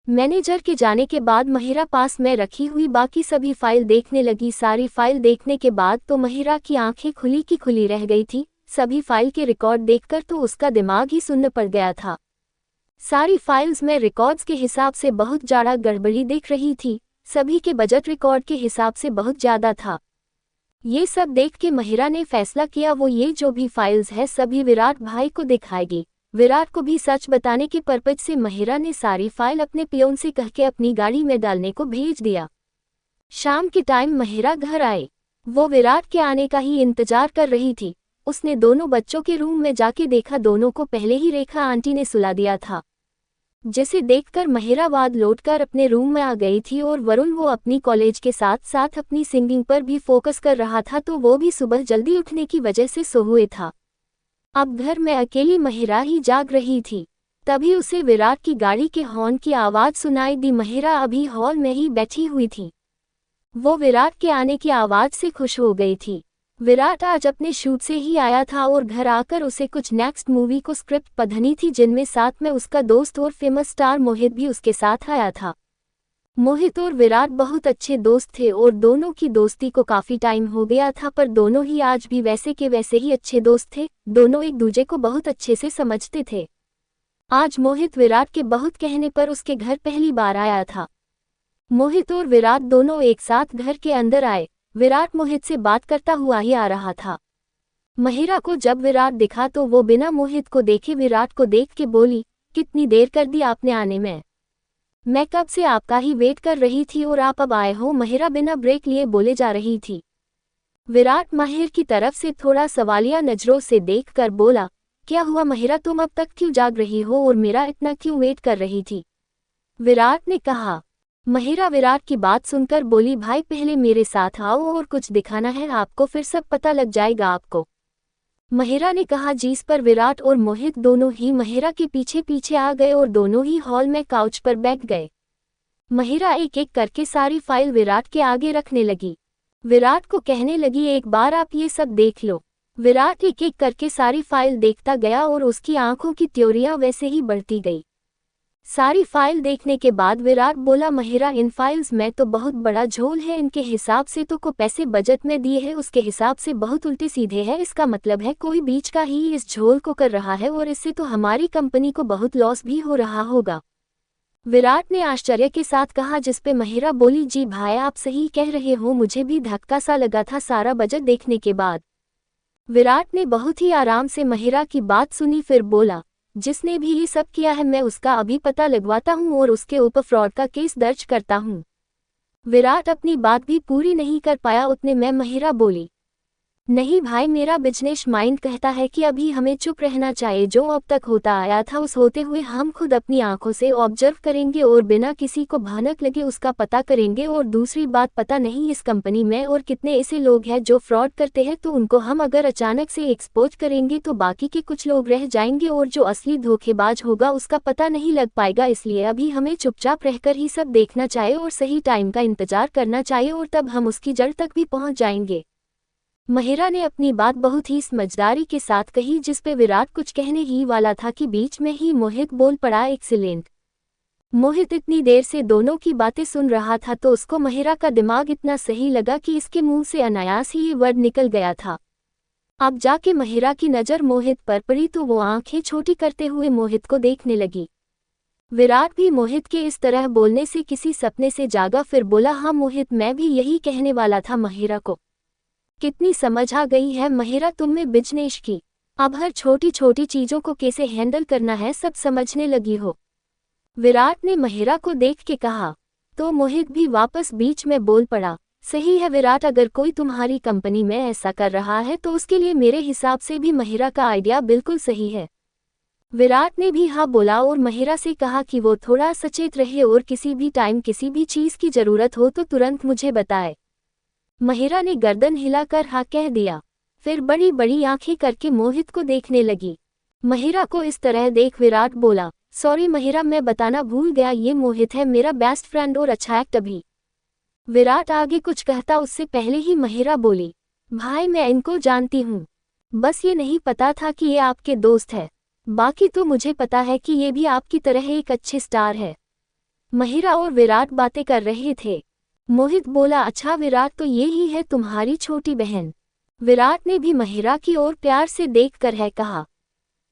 Manager के जाने के बाद महिरा पास में रखी हुई बाकी सभी फाइल देखने लगी। सारी फाइल देखने के बाद तो महिरा की आंखें खुली की खुली रह गई थी। सभी फाइल के रिकॉर्ड देखकर तो उसका दिमाग ही सुन्न पड़ गया था। सारी फाइल्स में रिकॉर्ड्स के हिसाब से बहुत ज़्यादा गड़बड़ी दिख रही थी। सभी के बजट रिकॉर्ड के हिसाब से बहुत ज़्यादा था। ये सब देख के महिरा ने फैसला किया वो ये जो भी फाइल्स है सभी विराट भाई को दिखाएगी। विराट को भी सच बताने के पर्पज से महिरा ने सारी फाइल अपने पियोन से कह के अपनी गाड़ी में डालने को भेज दिया। शाम के टाइम महिरा घर आए। वो विराट के आने का ही इंतजार कर रही थी। उसने दोनों बच्चों के रूम में जाके देखा, दोनों को पहले ही रेखा आंटी ने सुला दिया था, जिसे देखकर महिरा वाद लौटकर अपने रूम में आ गई थी। और वरुण वो अपनी कॉलेज के साथ साथ अपनी सिंगिंग पर भी फोकस कर रहा था, तो वो भी सुबह जल्दी उठने की वजह से सो हुए था। अब घर में अकेली महिरा ही जाग रही थी। तभी उसे विराट की गाड़ी के हॉर्न की आवाज़ सुनाई दी। महिरा अभी हॉल में ही बैठी हुई थी। वो विराट के आने की आवाज़ से खुश हो गई थी। विराट आज अपने शूट से ही आया था और घर आकर उसे कुछ नेक्स्ट मूवी को स्क्रिप्ट पढ़नी थी, जिनमें साथ में उसका दोस्त और फेमस स्टार मोहित भी उसके साथ आया था। मोहित और विराट बहुत अच्छे दोस्त थे और दोनों की दोस्ती को काफ़ी टाइम हो गया था, पर दोनों ही आज भी वैसे के वैसे ही अच्छे दोस्त थे। दोनों एक दूसरे को बहुत अच्छे से समझते थे। आज मोहित विराट के बहुत कहने पर उसके घर पहली बार आया था। मोहित और विराट दोनों एक साथ घर के अंदर आए। विराट मोहित से बात करता हुआ ही आ रहा था। महिरा को जब विराट दिखा तो वो बिना मोहित को देखे विराट को देख के बोली, कितनी देर कर दी आपने आने में? मैं कब से आपका ही वेट कर रही थी और आप अब आए हो, महिरा बिना ब्रेक लिए बोले जा रही थी। विराट माहिर की तरफ से थोड़ा सवालिया नजरों से देखकर बोला, क्या हुआ महिरा, तुम अब तक क्यों जाग रही हो और मेरा इतना क्यों वेट कर रही थी? विराट ने कहा। महिरा विराट की बात सुनकर बोली, भाई पहले मेरे साथ आओ और कुछ दिखाना है आपको, फिर सब पता लग जाएगा आपको। महिरा ने कहा। जिस पर विराट और मोहित दोनों ही महिरा के पीछे पीछे आ गए और दोनों ही हॉल में काउच पर बैठ गए। महिरा एक एक करके सारी फाइल विराट के आगे रखने लगी। विराट को कहने लगी, एक बार आप ये सब देख लो। विराट एक एक करके सारी फाइल देखता गया और उसकी आंखों की त्योरियां वैसे ही बढ़ती गई। सारी फाइल देखने के बाद विराट बोला, महिरा इन फाइल्स में तो बहुत बड़ा झोल है, इनके हिसाब से तो को पैसे बजट में दिए हैं उसके हिसाब से बहुत उल्टे सीधे हैं। इसका मतलब है कोई बीच का ही इस झोल को कर रहा है और इससे तो हमारी कंपनी को बहुत लॉस भी हो रहा होगा। विराट ने आश्चर्य के साथ कहा, जिस पे महिरा बोली, जी भाई आप सही कह रहे हो, मुझे भी धक्का सा लगा था सारा बजट देखने के बाद। विराट ने बहुत ही आराम से महिरा की बात सुनी, फिर बोला, जिसने भी ये सब किया है मैं उसका अभी पता लगवाता हूँ और उसके ऊपर फ्रॉड का केस दर्ज करता हूँ। विराट अपनी बात भी पूरी नहीं कर पाया, उतने में महिरा बोली, नहीं भाई मेरा बिजनेस माइंड कहता है कि अभी हमें चुप रहना चाहिए। जो अब तक होता आया था उस होते हुए हम खुद अपनी आंखों से ऑब्जर्व करेंगे और बिना किसी को भनक लगे उसका पता करेंगे। और दूसरी बात, पता नहीं इस कंपनी में और कितने ऐसे लोग हैं जो फ्रॉड करते हैं, तो उनको हम अगर अचानक से एक्सपोज करेंगे तो बाकी के कुछ लोग रह जाएंगे और जो असली धोखेबाज होगा उसका पता नहीं लग पाएगा। इसलिए अभी हमें चुपचाप रहकर ही सब देखना चाहिए और सही टाइम का इंतजार करना चाहिए और तब हम उसकी जड़ तक भी पहुंच जाएंगे। महिरा ने अपनी बात बहुत ही समझदारी के साथ कही, जिस पे विराट कुछ कहने ही वाला था कि बीच में ही मोहित बोल पड़ा, एक्सीलेंट। मोहित इतनी देर से दोनों की बातें सुन रहा था तो उसको महिरा का दिमाग इतना सही लगा कि इसके मुंह से अनायास ही ये वर्ड निकल गया था। अब जाके महिरा की नज़र मोहित पर पड़ी तो वो आंखें छोटी करते हुए मोहित को देखने लगी। विराट भी मोहित के इस तरह बोलने से किसी सपने से जागा, फिर बोला, हाँ मोहित मैं भी यही कहने वाला था महिरा को। कितनी समझ आ गई है महिरा तुम में बिजनेस की, अब हर छोटी छोटी चीज़ों को कैसे हैंडल करना है सब समझने लगी हो। विराट ने महिरा को देख के कहा। तो मोहित भी वापस बीच में बोल पड़ा, सही है विराट, अगर कोई तुम्हारी कंपनी में ऐसा कर रहा है तो उसके लिए मेरे हिसाब से भी महिरा का आइडिया बिल्कुल सही है। विराट ने भी हाँ बोला और महिरा से कहा कि वो थोड़ा सचेत रहे और किसी भी टाइम किसी भी चीज़ की ज़रूरत हो तो तुरंत मुझे बताए। महिरा ने गर्दन हिलाकर हाँ कह दिया, फिर बड़ी बड़ी आंखें करके मोहित को देखने लगी। महिरा को इस तरह देख विराट बोला, सॉरी महिरा मैं बताना भूल गया, ये मोहित है मेरा बेस्ट फ्रेंड और अच्छा एक्टर भी। विराट आगे कुछ कहता उससे पहले ही महिरा बोली, भाई मैं इनको जानती हूँ, बस ये नहीं पता था कि ये आपके दोस्त है, बाकी तो मुझे पता है कि ये भी आपकी तरह एक अच्छे स्टार है। महिरा और विराट बातें कर रहे थे। मोहित बोला, अच्छा विराट, तो ये ही है तुम्हारी छोटी बहन। विराट ने भी महिरा की ओर प्यार से देखकर है कहा।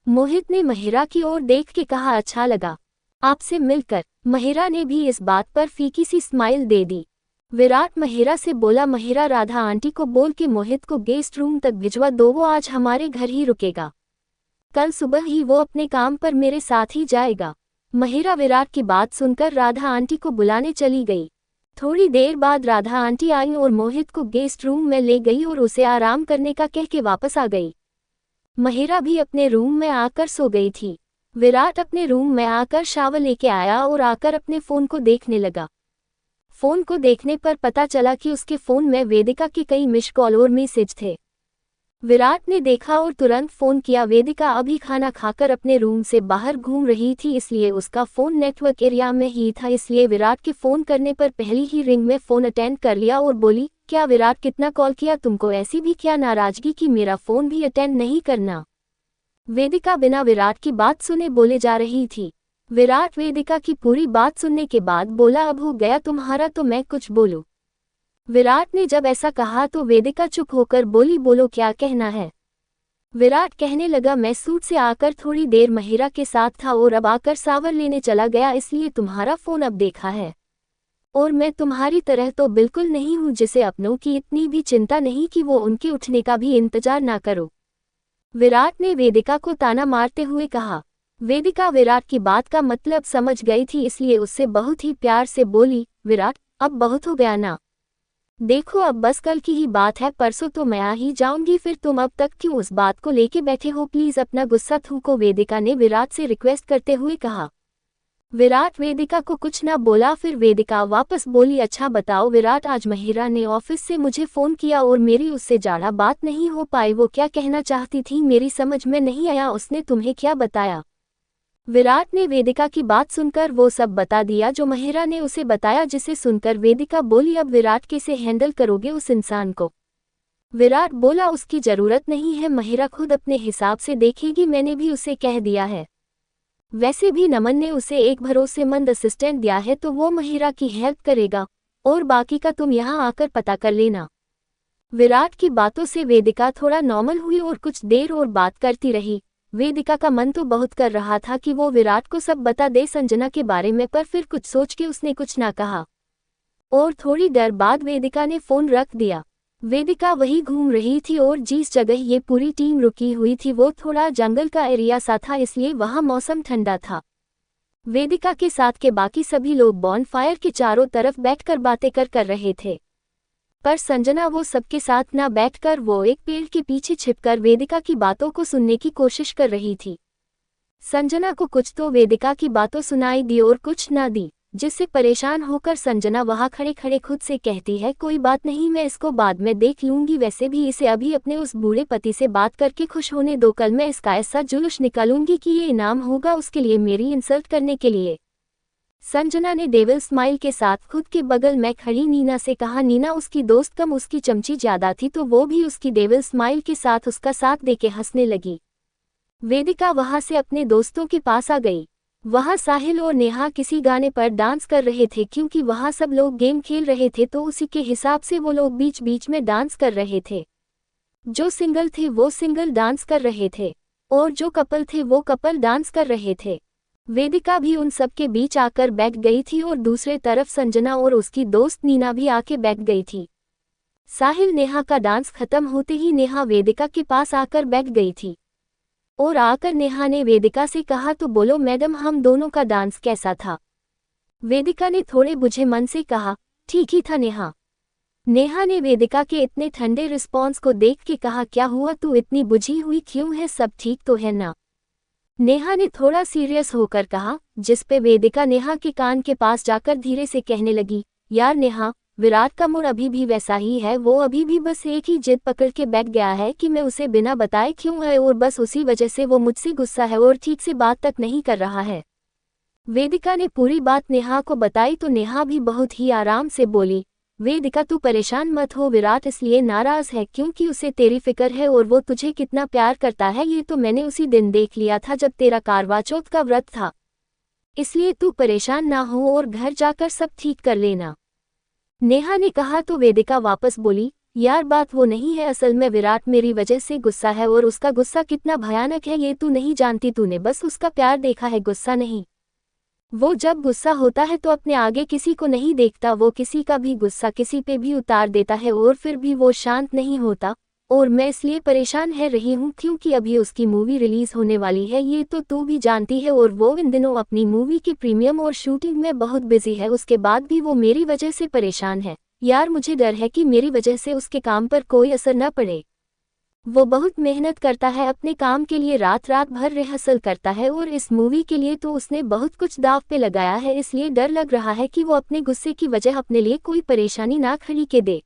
मोहित ने महिरा की ओर देख के कहा, अच्छा लगा आपसे मिलकर। महिरा ने भी इस बात पर फीकी सी स्माइल दे दी। विराट महिरा से बोला, महिरा राधा आंटी को बोल के मोहित को गेस्ट रूम तक भिजवा दो, वो आज हमारे घर ही रुकेगा, कल सुबह ही वो अपने काम पर मेरे साथ ही जाएगा। महिरा विराट की बात सुनकर राधा आंटी को बुलाने चली गई। थोड़ी देर बाद राधा आंटी आई और मोहित को गेस्ट रूम में ले गई और उसे आराम करने का कह के वापस आ गई। महिरा भी अपने रूम में आकर सो गई थी। विराट अपने रूम में आकर शावर लेके आया और आकर अपने फ़ोन को देखने लगा। फ़ोन को देखने पर पता चला कि उसके फ़ोन में वेदिका के कई मिस कॉल और मैसेज थे। विराट ने देखा और तुरंत फ़ोन किया। वेदिका अभी खाना खाकर अपने रूम से बाहर घूम रही थी, इसलिए उसका फ़ोन नेटवर्क एरिया में ही था, इसलिए विराट के फ़ोन करने पर पहली ही रिंग में फ़ोन अटेंड कर लिया और बोली, क्या विराट, कितना कॉल किया तुमको, ऐसी भी क्या नाराज़गी कि मेरा फ़ोन भी अटेंड नहीं करना। वेदिका बिना विराट की बात सुने बोले जा रही थी। विराट वेदिका की पूरी बात सुनने के बाद बोला, अब हो गया तुम्हारा तो मैं कुछ बोलूं। विराट ने जब ऐसा कहा तो वेदिका चुप होकर बोली, बोलो क्या कहना है। विराट कहने लगा, मैं सूट से आकर थोड़ी देर महिरा के साथ था और अब आकर सावर लेने चला गया, इसलिए तुम्हारा फ़ोन अब देखा है। और मैं तुम्हारी तरह तो बिल्कुल नहीं हूँ जिसे अपनों की इतनी भी चिंता नहीं कि वो उनके उठने का भी इंतजार ना करो। विराट ने वेदिका को ताना मारते हुए कहा। वेदिका विराट की बात का मतलब समझ गई थी, इसलिए उससे बहुत ही प्यार से बोली, विराट अब बहुत हो गया ना, देखो अब बस कल की ही बात है, परसों तो मैं आ ही जाऊंगी, फिर तुम अब तक क्यों उस बात को लेके बैठे हो, प्लीज अपना गुस्सा थूको, वेदिका ने विराट से रिक्वेस्ट करते हुए कहा। विराट वेदिका को कुछ ना बोला। फिर वेदिका वापस बोली, अच्छा बताओ विराट, आज महिरा ने ऑफिस से मुझे फ़ोन किया और मेरी उससे ज़्यादा बात नहीं हो पाई, वो क्या कहना चाहती थी मेरी समझ में नहीं आया, उसने तुम्हें क्या बताया। विराट ने वेदिका की बात सुनकर वो सब बता दिया जो महिरा ने उसे बताया, जिसे सुनकर वेदिका बोली, अब विराट कैसे हैंडल करोगे उस इंसान को। विराट बोला, उसकी ज़रूरत नहीं है, महिरा खुद अपने हिसाब से देखेगी, मैंने भी उसे कह दिया है। वैसे भी नमन ने उसे एक भरोसेमंद असिस्टेंट दिया है तो वो महिरा की हेल्प करेगा, और बाकी का तुम यहाँ आकर पता कर लेना। विराट की बातों से वेदिका थोड़ा नॉर्मल हुई और कुछ देर और बात करती रही। वेदिका का मन तो बहुत कर रहा था कि वो विराट को सब बता दे संजना के बारे में, पर फिर कुछ सोच के उसने कुछ ना कहा और थोड़ी देर बाद वेदिका ने फ़ोन रख दिया। वेदिका वही घूम रही थी और जिस जगह ये पूरी टीम रुकी हुई थी वो थोड़ा जंगल का एरिया सा था, इसलिए वहाँ मौसम ठंडा था। वेदिका के साथ के बाकी सभी लोग बॉनफायर के चारों तरफ बैठकर बातें कर रहे थे, पर संजना वो सबके साथ ना बैठकर वो एक पेड़ के पीछे छिपकर वेदिका की बातों को सुनने की कोशिश कर रही थी। संजना को कुछ तो वेदिका की बातों सुनाई दी और कुछ ना दी, जिससे परेशान होकर संजना वहां खड़े खड़े खुद से कहती है, कोई बात नहीं, मैं इसको बाद में देख लूंगी, वैसे भी इसे अभी अपने उस बूढ़े पति से बात करके खुश होने दो, कल मैं इसका ऐसा जुलूस निकालूंगी कि ये इनाम होगा उसके लिए मेरी इंसल्ट करने के लिए। संजना ने डेविल स्माइल के साथ खुद के बगल में खड़ी नीना से कहा। नीना उसकी दोस्त कम उसकी चमची ज्यादा थी तो वो भी उसकी डेविल स्माइल के साथ उसका साथ देके हंसने लगी। वेदिका वहां से अपने दोस्तों के पास आ गई। वहां साहिल और नेहा किसी गाने पर डांस कर रहे थे, क्योंकि वहां सब लोग गेम खेल रहे थे तो उसी के हिसाब से वो लोग बीच बीच में डांस कर रहे थे। जो सिंगल थे वो सिंगल डांस कर रहे थे और जो कपल थे वो कपल डांस कर रहे थे। वेदिका भी उन सब के बीच आकर बैठ गई थी और दूसरे तरफ संजना और उसकी दोस्त नीना भी आके बैठ गई थी। साहिल नेहा का डांस खत्म होते ही नेहा वेदिका के पास आकर बैठ गई थी और आकर नेहा ने वेदिका से कहा, तो बोलो मैडम, हम दोनों का डांस कैसा था। वेदिका ने थोड़े बुझे मन से कहा, ठीक ही था नेहा। नेहा ने वेदिका के इतने ठंडे रिस्पॉन्स को देख के कहा, क्या हुआ, तू इतनी बुझी हुई क्यों है, सब ठीक तो है ना। नेहा ने थोड़ा सीरियस होकर कहा, जिस पे वेदिका नेहा के कान के पास जाकर धीरे से कहने लगी, यार नेहा, विराट का मूड अभी भी वैसा ही है, वो अभी भी बस एक ही जिद पकड़ के बैठ गया है कि मैं उसे बिना बताए क्यों है, और बस उसी वजह से वो मुझसे गुस्सा है और ठीक से बात तक नहीं कर रहा है। वेदिका ने पूरी बात नेहा को बताई तो नेहा भी बहुत ही आराम से बोली, वेदिका तू परेशान मत हो, विराट इसलिए नाराज है क्योंकि उसे तेरी फिक्र है और वो तुझे कितना प्यार करता है, ये तो मैंने उसी दिन देख लिया था जब तेरा करवा चौथ का व्रत था। इसलिए तू परेशान ना हो और घर जाकर सब ठीक कर लेना। नेहा ने कहा तो वेदिका वापस बोली, यार बात वो नहीं है, असल में विराट मेरी वजह से गुस्सा है और उसका गुस्सा कितना भयानक है ये तू नहीं जानती, तूने बस उसका प्यार देखा है, गुस्सा नहीं। वो जब गुस्सा होता है तो अपने आगे किसी को नहीं देखता, वो किसी का भी गुस्सा किसी पे भी उतार देता है और फिर भी वो शांत नहीं होता। और मैं इसलिए परेशान है रही हूँ क्योंकि अभी उसकी मूवी रिलीज होने वाली है, ये तो तू भी जानती है, और वो इन दिनों अपनी मूवी की प्रीमियम और शूटिंग में बहुत बिजी है। उसके बाद भी वो मेरी वजह से परेशान है। यार मुझे डर है कि मेरी वजह से उसके काम पर कोई असर न पड़े। वो बहुत मेहनत करता है अपने काम के लिए, रात रात भर रिहर्सल करता है और इस मूवी के लिए तो उसने बहुत कुछ दांव पे लगाया है, इसलिए डर लग रहा है कि वो अपने गुस्से की वजह अपने लिए कोई परेशानी ना खड़ी के दे।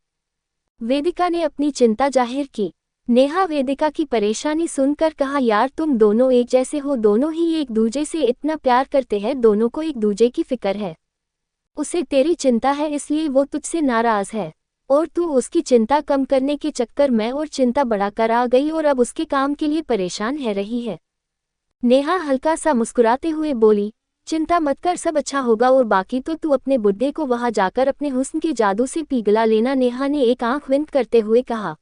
वेदिका ने अपनी चिंता जाहिर की। नेहा वेदिका की परेशानी सुनकर कहा, यार तुम दोनों एक जैसे हो, दोनों ही एक दूजे से इतना प्यार करते हैं, दोनों को एक दूजे की फिक्र है। उसे तेरी चिंता है इसलिए वो तुझसे नाराज है और तू उसकी चिंता कम करने के चक्कर में और चिंता बढ़ाकर आ गई और अब उसके काम के लिए परेशान है रही है। नेहा हल्का सा मुस्कुराते हुए बोली, चिंता मत कर, सब अच्छा होगा और बाकी तो तू अपने बुड्ढे को वहां जाकर अपने हुस्न के जादू से पिघला लेना। नेहा ने एक आंख विंद करते हुए कहा,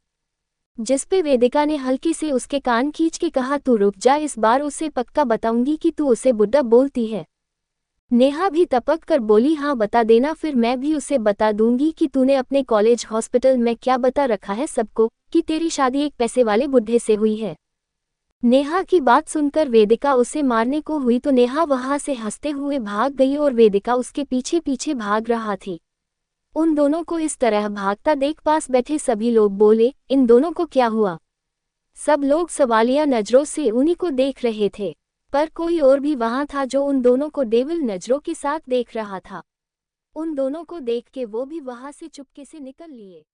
जिसपे वेदिका ने हल्की से उसके कान खींच के कहा, तू रुक जा, इस बार उसे पक्का बताऊंगी कि तू उसे बुड्ढा बोलती है। नेहा भी तपक कर बोली, हाँ बता देना, फिर मैं भी उसे बता दूंगी कि तूने अपने कॉलेज हॉस्पिटल में क्या बता रखा है सबको, कि तेरी शादी एक पैसे वाले बुड्ढे से हुई है। नेहा की बात सुनकर वेदिका उसे मारने को हुई तो नेहा वहां से हंसते हुए भाग गई और वेदिका उसके पीछे पीछे भाग रहा थी। उन दोनों को इस तरह भागता देख पास बैठे सभी लोग बोले, इन दोनों को क्या हुआ? सब लोग सवालिया नजरों से उन्हीं को देख रहे थे, पर कोई और भी वहां था जो उन दोनों को डेविल नजरों के साथ देख रहा था। उन दोनों को देख के वो भी वहां से चुपके से निकल लिए।